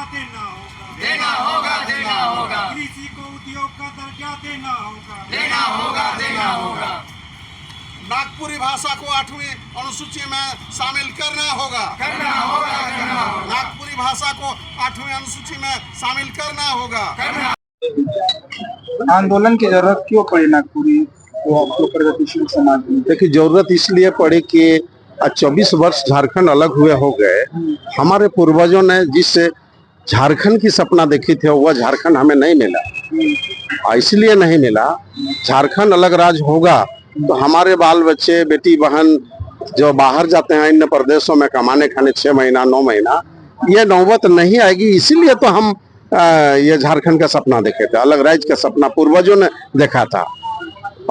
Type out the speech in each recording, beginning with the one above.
देना होगा, देना होगा। कृषि को उद्योग का दर्जा देना होगा, देना होगा, देना होगा। नागपुरी भाषा को 8वीं अनुसूची में शामिल करना होगा, करना होगा, करना होगा। नागपुरी भाषा को 8वीं अनुसूची में शामिल करना होगा। आंदोलन की जरूरत क्यों पड़ी नागपुरी को प्रगतिशील समाज में? देखिए, जरूरत इसलिए पड़ी कि 24 वर्ष झारखंड अलग हुए हो गए। हमारे पूर्वजों ने जिस झारखंड की सपना देखी थी वह झारखंड हमें नहीं मिला, इसलिए नहीं मिला। झारखंड अलग राज्य होगा तो हमारे बाल बच्चे, बेटी बहन जो बाहर जाते हैं अन्य प्रदेशों में कमाने खाने 6 महीना 9 महीना, ये नौबत नहीं आएगी। इसीलिए तो हम ये झारखंड का सपना देखे थे, अलग राज्य का सपना पूर्वजों ने देखा था।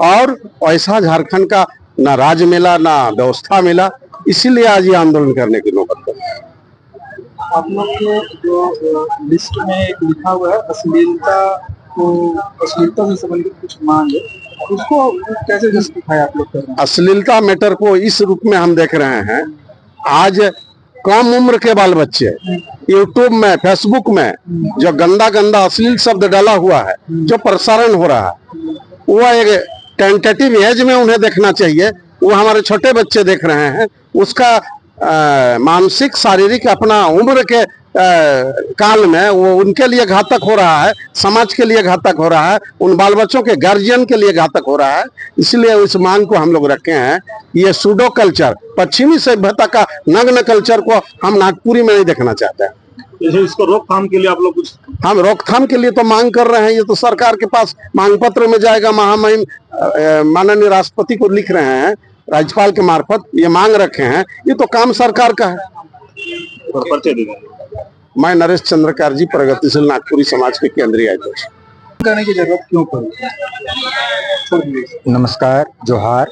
और ऐसा झारखंड का ना राज्य मिला ना व्यवस्था मिला, इसीलिए आज ये आंदोलन करने की नौबत है। आप लोग के जो लिस्ट में एक लिखा हुआ है अश्लीलता से संबंधित कुछ मांग है, उसको कैसे जस्टिफाई आप लोग कर रहे हैं? अश्लीलता मैटर को इस रूप में हम देख रहे हैं, आज कम उम्र के बाल बच्चे यूट्यूब में, फेसबुक में जो गंदा गंदा अश्लील शब्द डाला हुआ है, जो प्रसारण हो रहा है, वो एक टेंटेटिव एज में उन्हें देखना चाहिए। वो हमारे छोटे बच्चे देख रहे हैं, उसका मानसिक शारीरिक अपना उम्र के काल में वो उनके लिए घातक हो रहा है, समाज के लिए घातक हो रहा है, उन बाल बच्चों के गार्जियन के लिए घातक हो रहा है। इसलिए इस मांग को हम लोग रखे हैं। ये सूडो कल्चर, पश्चिमी सभ्यता का नग्न कल्चर को हम नागपुरी में नहीं देखना चाहते हैं। जैसे इसको रोकथाम के लिए आप लोग कुछ? हम रोकथाम के लिए तो मांग कर रहे हैं, ये तो सरकार के पास मांग पत्र में जाएगा। महामहिम माननीय राष्ट्रपति को लिख रहे हैं, राज्यपाल के मार्फत ये मांग रखे हैं। ये तो काम सरकार का है। मैं नरेश चंद्रकार जी, प्रगतिशील नागपुरी समाज के केंद्रीय अध्यक्ष। करने की जरूरत क्यों पड़ी? नमस्कार, जोहार।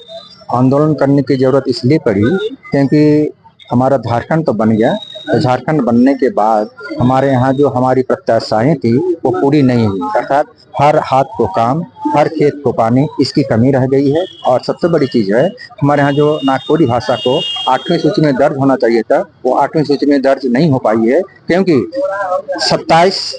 आंदोलन करने की जरूरत इसलिए पड़ी क्योंकि हमारा झारखंड तो बन गया, तो झारखंड बनने के बाद हमारे यहाँ जो हमारी प्रत्याशाएं थी वो पूरी नहीं हुई। अर्थात हर हाथ को काम, हर खेत को पानी, इसकी कमी रह गई है। और सबसे बड़ी चीज है, हमारे यहाँ जो नागपुरी भाषा को 8वीं सूची में दर्ज होना चाहिए था, वो 8वीं सूची में दर्ज नहीं हो पाई है। क्योंकि 27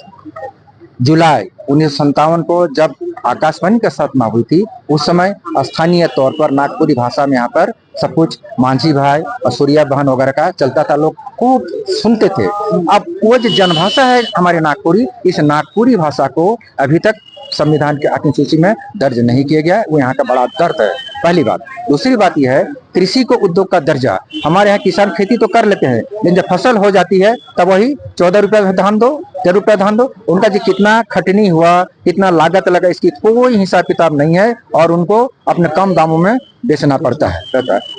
जुलाई 1957 को जब आकाशवाणी का स्थापना हुई थी, उस समय स्थानीय तौर पर नागपुरी भाषा में यहाँ पर सब कुछ मांझी भाई और सूर्या बहन वगैरह का चलता था, लोग खूब सुनते थे। अब वो जो जनभाषा है हमारे नागपुरी, इस नागपुरी भाषा को अभी तक संविधान के 8वीं सूची में दर्ज नहीं किया गया। वो यहाँ का बड़ा दर्द है, पहली बात। दूसरी बात यह है, कृषि को उद्योग का दर्जा। हमारे यहाँ किसान खेती तो कर लेते हैं, लेकिन जब फसल हो जाती है तब वही 14 रुपए धान दो, 13 रुपए धान दो। उनका जो कितना खटनी हुआ, कितना लागत लगा, इसकी कोई हिसाब किताब नहीं है, और उनको अपने कम दामों में बेचना पड़ता है।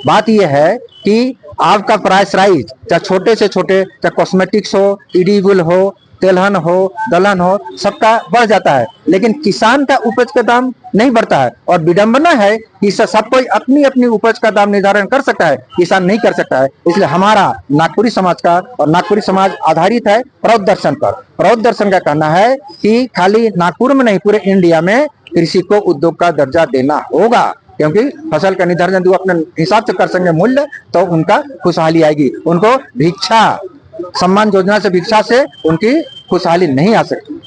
बात यह है कि आपका प्राइस राइज, चाहे छोटे से छोटे, चाहे कॉस्मेटिक्स हो, एडिबल हो, तेलहन हो, दलहन हो, सबका बढ़ जाता है, लेकिन किसान का उपज का दाम नहीं बढ़ता है। और विडंबना है कि सब कोई अपनी अपनी उपज का दाम निर्धारण कर सकता है, किसान नहीं कर सकता है। इसलिए हमारा नागपुरी समाज का, और नागपुरी समाज आधारित है प्रौद्ध दर्शन पर। प्रौद्ध दर्शन का कहना है कि खाली नागपुर में नहीं, पूरे इंडिया में कृषि को उद्योग का दर्जा देना होगा। क्योंकि फसल का निर्धारण जो अपने हिसाब से कर सकेंगे मूल्य, तो उनका खुशहाली आएगी। उनको भिक्षा सम्मान योजना से, भिक्षा से उनकी खुशहाली नहीं आ सकती।